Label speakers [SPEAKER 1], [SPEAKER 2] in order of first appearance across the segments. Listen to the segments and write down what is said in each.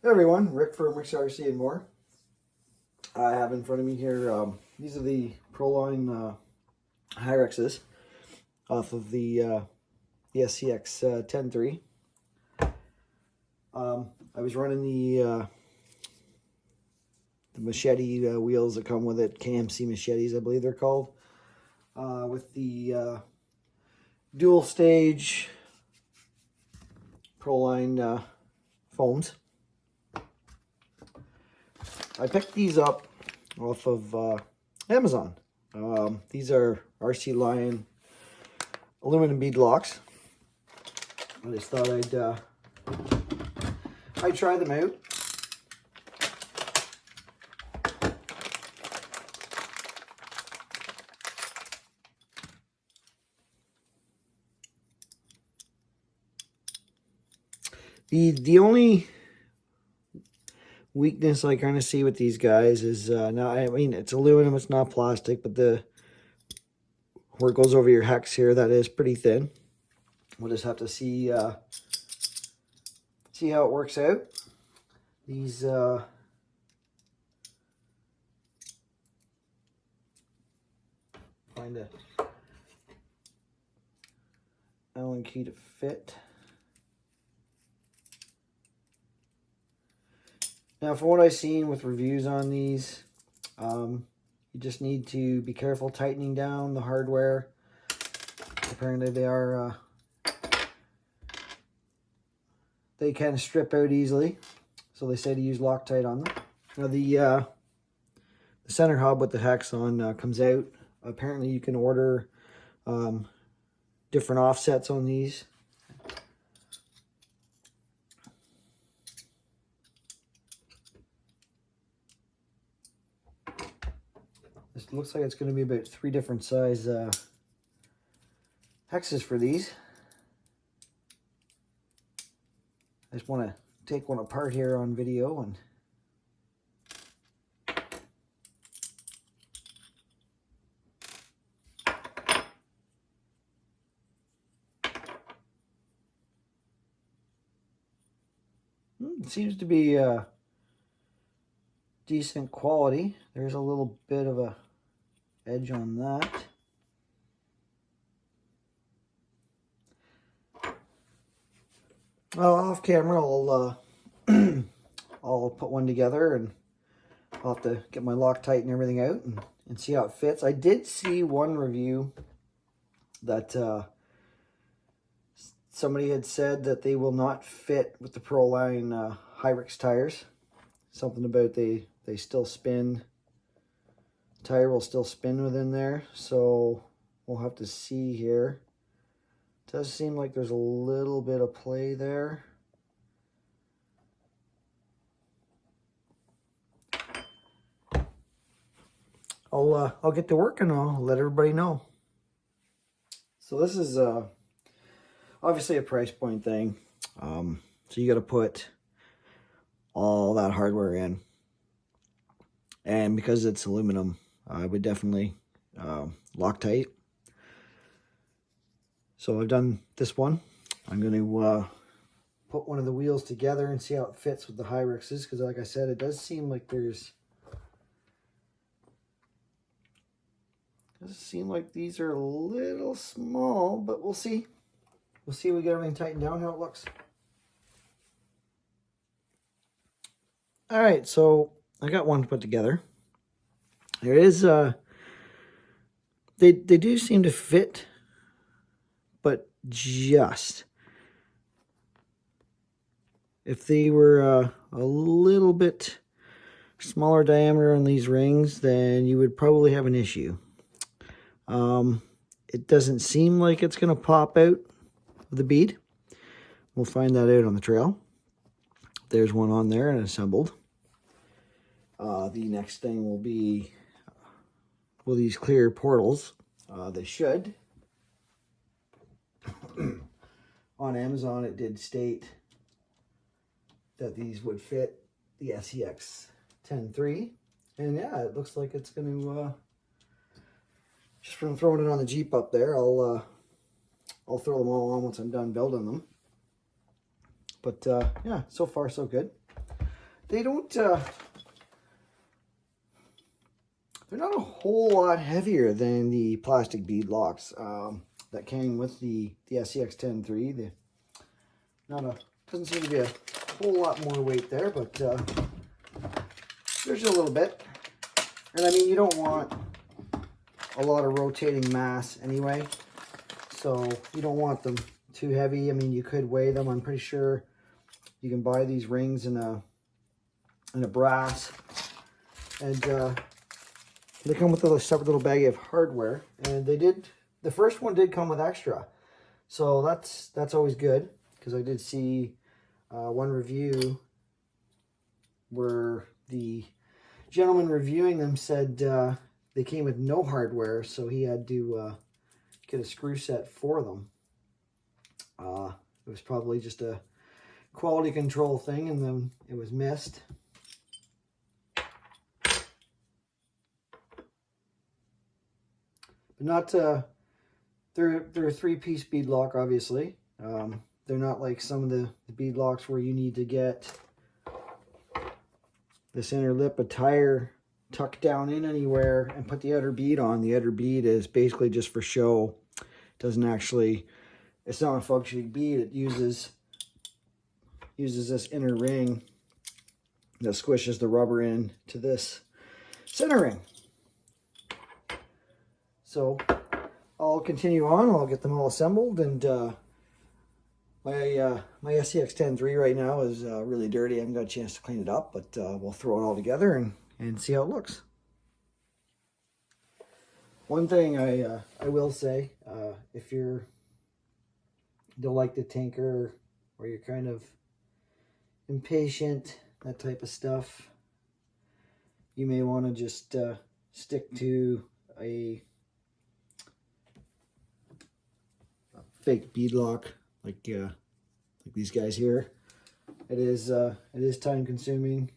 [SPEAKER 1] Hey everyone, Rick from Rick's RC and more. I have in front of me here, these are the Proline Hyrexes off of the SCX 10.3. I was running the machete wheels that come with it, KMC machetes I believe they're called, with the dual stage Proline foams. I picked these up off of Amazon. These are RC Lion aluminum bead locks. I just thought I'd try them out. The only weakness I kind of see with these guys is now, I mean, it's aluminum, it's not plastic, but where it goes over your hex here, that is pretty thin. We'll just have to see how it works out. These find a Allen key to fit. Now, from what I've seen with reviews on these, you just need to be careful tightening down the hardware. Apparently they can strip out easily, so they say to use Loctite on them. Now the center hub with the hex on comes out. Apparently you can order different offsets on these. This looks like it's going to be about 3 different size hexes for these. I just want to take one apart here on video and it seems to be decent quality. There's a little bit of a edge on that. Well, off camera I'll put one together, and I'll have to get my Loctite and everything out and see how it fits. I did see one review that somebody had said that they will not fit with the Proline Hyrex tires. Something about they still spin. The tire will still spin within there, so we'll have to see here. It does seem like there's a little bit of play there. I'll get to work and I'll let everybody know. So this is obviously a price point thing. So you got to put all that hardware in, and because it's aluminum, I would definitely Loctite. So I've done this one. I'm going to put one of the wheels together and see how it fits with the Hyrexes, because like I said, it does seem like these are a little small, but we'll see. We'll see if we get everything tightened down, how it looks. All right, so I got one put together. There is they do seem to fit, but just if they were a little bit smaller diameter on these rings, then you would probably have an issue. It doesn't seem like it's going to pop out of the bead. We'll find that out on the trail. There's one on there and assembled. The next thing will be, will these clear portals. They should. On Amazon, it did state that these would fit the SCX 10.3. And yeah, it looks like it's going to, just from throwing it on the Jeep up there, I'll throw them all on once I'm done building them. But yeah, so far so good. they don't, they're not a whole lot heavier than the plastic bead locks that came with the SCX-10 III. Doesn't seem to be a whole lot more weight there, but there's a little bit. And I mean, you don't want a lot of rotating mass anyway, so you don't want them too heavy. I mean, you could weigh them. I'm pretty sure you can buy these rings in a brass, and they come with a separate little baggie of hardware. And the first one did come with extra, so that's always good, because I did see one review where the gentleman reviewing them said they came with no hardware, so he had to get a screw set for them. It was probably just a quality control thing, and then it was missed. But not they're a 3-piece bead lock, obviously. They're not like some of the bead locks where you need to get this inner lip of tire tucked down in anywhere and put the outer bead on. The outer bead is basically just for show. It doesn't actually, it's not a functioning bead. It uses this inner ring that squishes the rubber in to this center ring. So I'll continue on. I'll get them all assembled, and my SCX-10 III right now is really dirty. I haven't got a chance to clean it up, but we'll throw it all together and see how it looks. One thing I will say, if you don't like to tinker, or you're kind of impatient, that type of stuff, you may want to just stick to a fake bead lock, like these guys here. It is time consuming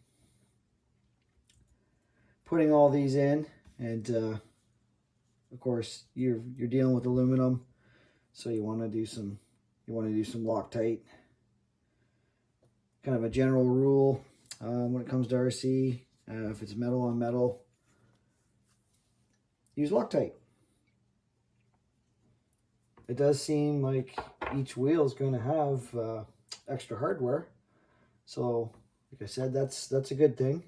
[SPEAKER 1] putting all these in, and of course you're dealing with aluminum, so you want to do some Loctite. Kind of a general rule when it comes to RC, if it's metal on metal, use Loctite. It does seem like each wheel is going to have extra hardware, so like I said, that's a good thing.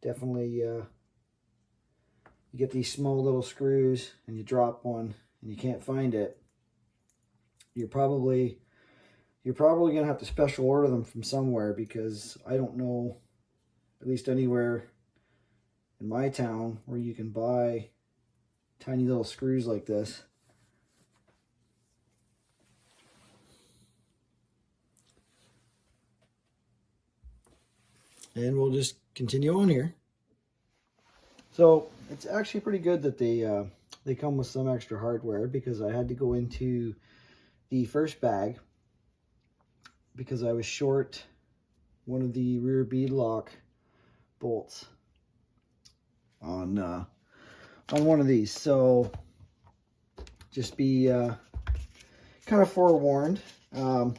[SPEAKER 1] Definitely, you get these small little screws and you drop one and you can't find it, you're probably going to have to special order them from somewhere, because I don't know, at least anywhere in my town, where you can buy tiny little screws like this. And we'll just continue on here. So it's actually pretty good that they come with some extra hardware, because I had to go into the first bag because I was short one of the rear bead lock bolts on one of these. So just be kind of forewarned. Like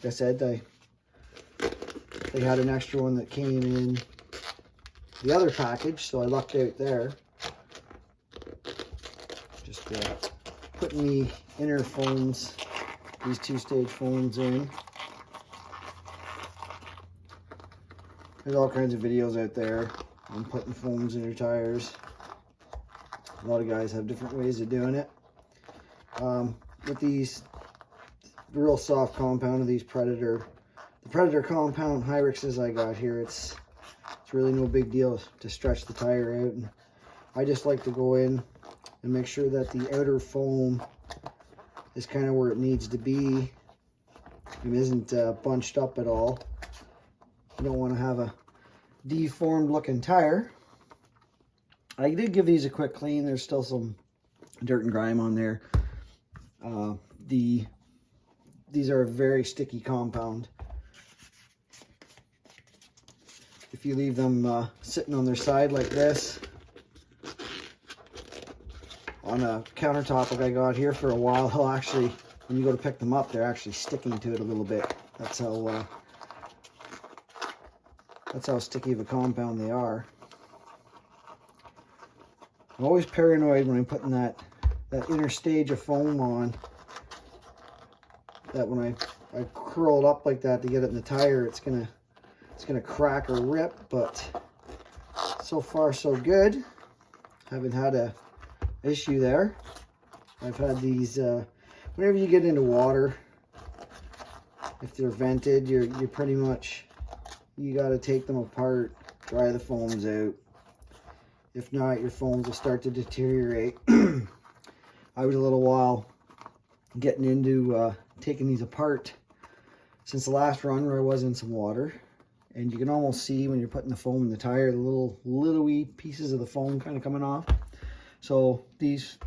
[SPEAKER 1] I said, they had an extra one that came in the other package, so I lucked out there. Just putting the inner foams, these 2-stage foams in. There's all kinds of videos out there on putting foams in your tires. A lot of guys have different ways of doing it. With these, the real soft compound of these Predator, the Predator compound Hyrixes I got here, it's really no big deal to stretch the tire out. And I just like to go in and make sure that the outer foam is kind of where it needs to be and isn't bunched up at all. You don't want to have a deformed looking tire. I did give these a quick clean. There's still some dirt and grime on there. These are a very sticky compound. If you leave them sitting on their side like this on a countertop like I got here for a while, they'll actually, when you go to pick them up, they're actually sticking to it a little bit. That's how That's how sticky of a compound they are. I'm always paranoid when I'm putting that inner stage of foam on, that when I curl it up like that to get it in the tire, it's gonna crack or rip. But so far so good. Haven't had a issue there. I've had these whenever you get into water, if they're vented, you're pretty much, you got to take them apart, dry the foams out. If not, your foams will start to deteriorate. I was a little while getting into taking these apart since the last run where I was in some water, and you can almost see when you're putting the foam in the tire, the little wee pieces of the foam kind of coming off. So these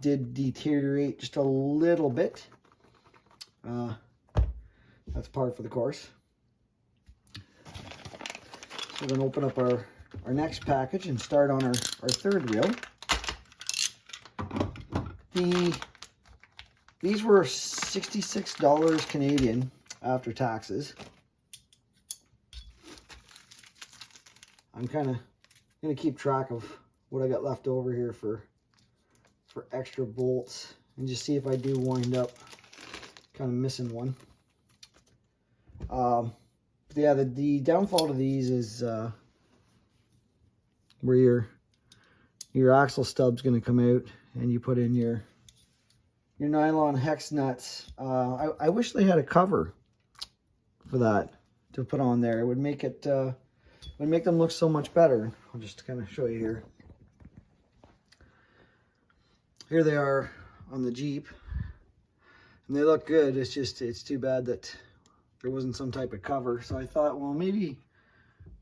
[SPEAKER 1] did deteriorate just a little bit. That's par for the course. So we're going to open up our next package and start on our third wheel. These were $66 Canadian after taxes. I'm kind of going to keep track of what I got left over here for extra bolts, and just see if I do wind up kind of missing one. Yeah, the downfall to these is where your axle stub's going to come out, and you put in your nylon hex nuts. I wish they had a cover for that to put on there. It would make it would make them look so much better. I'll just kind of show you here. Here they are on the Jeep, and they look good. It's just, it's too bad that there wasn't some type of cover. So I thought, well, maybe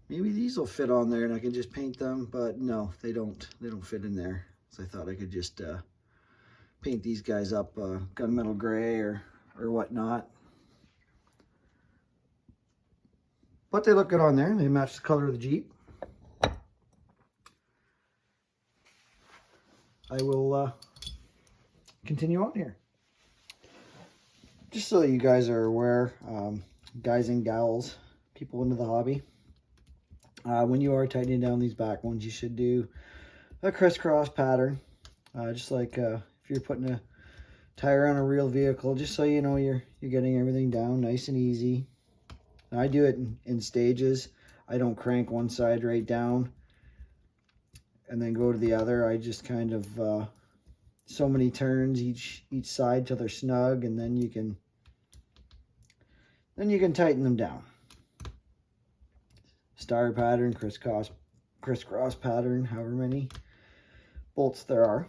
[SPEAKER 1] these will fit on there and I can just paint them, but no, they don't fit in there. So I thought I could just paint these guys up gunmetal gray or whatnot. But they look good on there. They match the color of the Jeep. I will continue on here. Just so that you guys are aware, guys and gals, people into the hobby, when you are tightening down these back ones, you should do a crisscross pattern, just like if you're putting a tire on a real vehicle, just so you know you're getting everything down nice and easy. And I do it in stages. I don't crank one side right down and then go to the other. I just kind of so many turns each side till they're snug, and then you can tighten them down. Star pattern, crisscross pattern, however many bolts there are.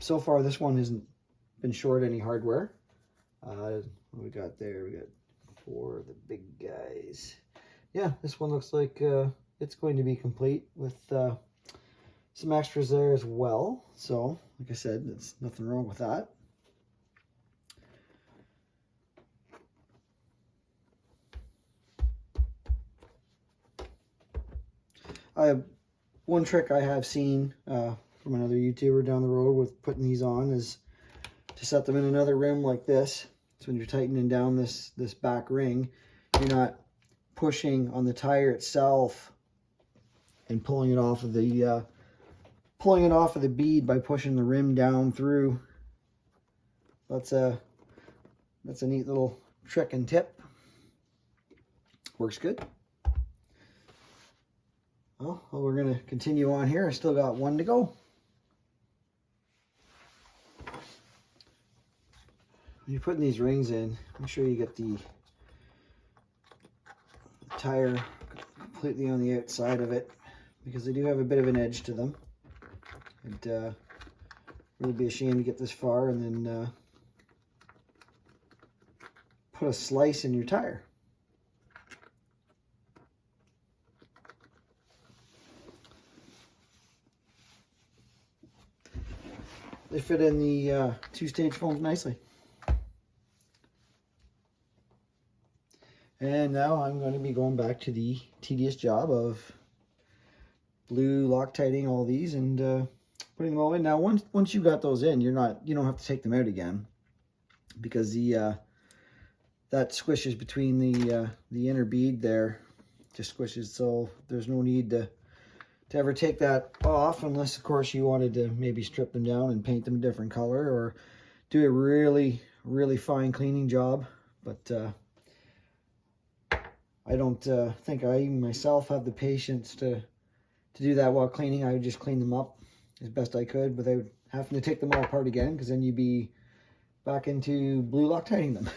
[SPEAKER 1] So far this one hasn't been short any hardware. What we got there? We got 4 of the big guys. Yeah, this one looks like it's going to be complete with some extras there as well. So, like I said, there's nothing wrong with that. One trick I have seen from another YouTuber down the road with putting these on is to set them in another rim like this. So when you're tightening down this back ring, you're not pushing on the tire itself and pulling it off of the bead by pushing the rim down through. That's a neat little trick and tip. Works good. Well, we're going to continue on here. I still got one to go. When you're putting these rings in, make sure you get the tire completely on the outside of it, because they do have a bit of an edge to them. It'd really be a shame to get this far and then put a slice in your tire. They fit in the 2-stage foams nicely. And now I'm going to be going back to the tedious job of blue Loctiting all these and putting them all in. Now once you got those in, you don't have to take them out again, because that squishes between the inner bead there just squishes, so there's no need to ever take that off, unless of course you wanted to maybe strip them down and paint them a different color or do a really fine cleaning job. But I don't think I myself have the patience to do that while cleaning. I would just clean them up as best I could without having to take them all apart again, because then you'd be back into blue Loctiting them.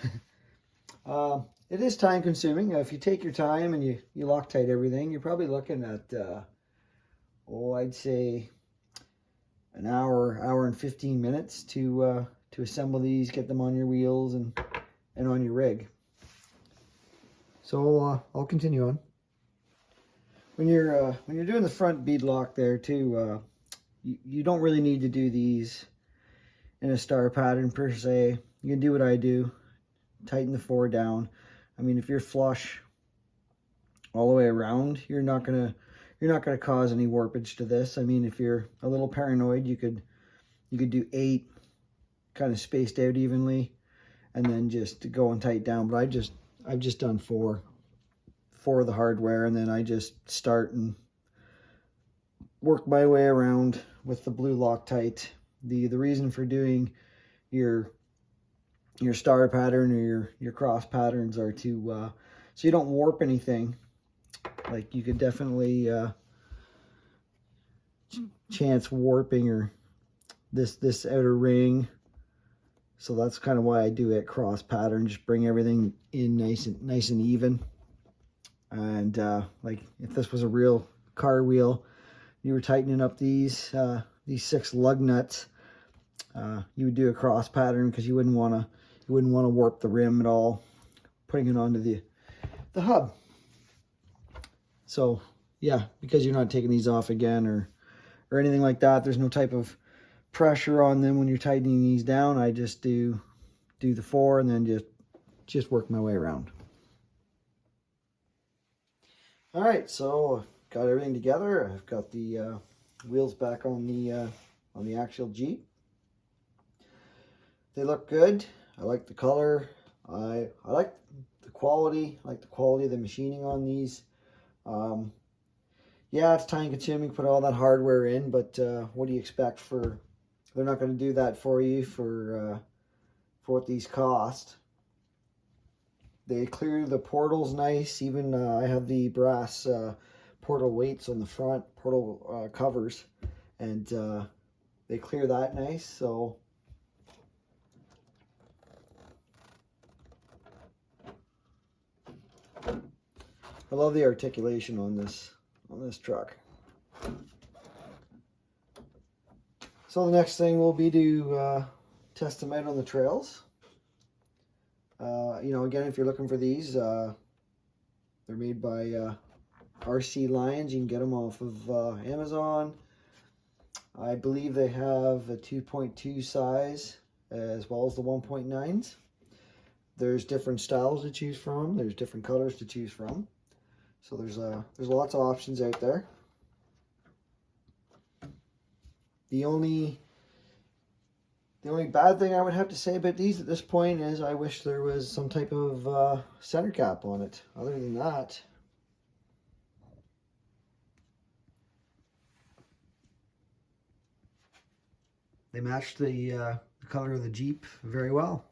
[SPEAKER 1] It is time consuming. If you take your time and you Loctite everything, you're probably looking at I'd say an hour and 15 minutes to assemble these, get them on your wheels and on your rig. So I'll continue on. When you're doing the front bead lock there too, you don't really need to do these in a star pattern per se. You can do what I do, tighten the 4 down. I mean, if you're flush all the way around, you're not gonna cause any warpage to this. I mean, if you're a little paranoid, you could do 8 kind of spaced out evenly, and then just go and tight down. But I've just done 4 of the hardware, and then I just start and work my way around with the blue Loctite. The reason for doing your star pattern or your cross patterns are to so you don't warp anything. Like, you could definitely chance warping or this outer ring. So that's kind of why I do it cross pattern, just bring everything in nice and even. And like, if this was a real car wheel, you were tightening up these 6 lug nuts, you would do a cross pattern, because you wouldn't want to warp the rim at all, putting it onto the hub. So yeah, because you're not taking these off again or anything like that, there's no type of pressure on them when you're tightening these down. I just do the 4 and then just work my way around. All right, so got everything together. I've got the wheels back on the actual Jeep. They look good. I like the color. I like the quality. I like the quality of the machining on these. Yeah, it's time consuming, put all that hardware in, but what do you expect? They're not going to do that for you for what these cost. They clear the portals nice. Even I have the brass portal weights on the front, portal covers, and they clear that nice. So I love the articulation on this truck. So the next thing will be to test them out on the trails. You know, again, if you're looking for these, they're made by RC Lions. You can get them off of Amazon. I believe they have a 2.2 size as well as the 1.9s. There's different styles to choose from. There's different colors to choose from. So there's lots of options out there. The only bad thing I would have to say about these at this point is I wish there was some type of center cap on it. Other than that, they match the color of the Jeep very well.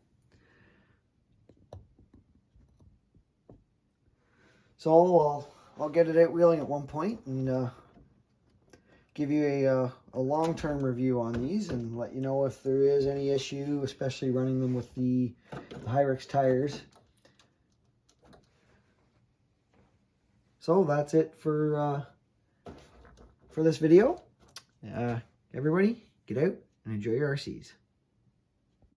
[SPEAKER 1] So I'll get it out wheeling at one point and give you a long-term review on these and let you know if there is any issue, especially running them with the Hyrix tires. So that's it for this video. Everybody, get out and enjoy your RCs.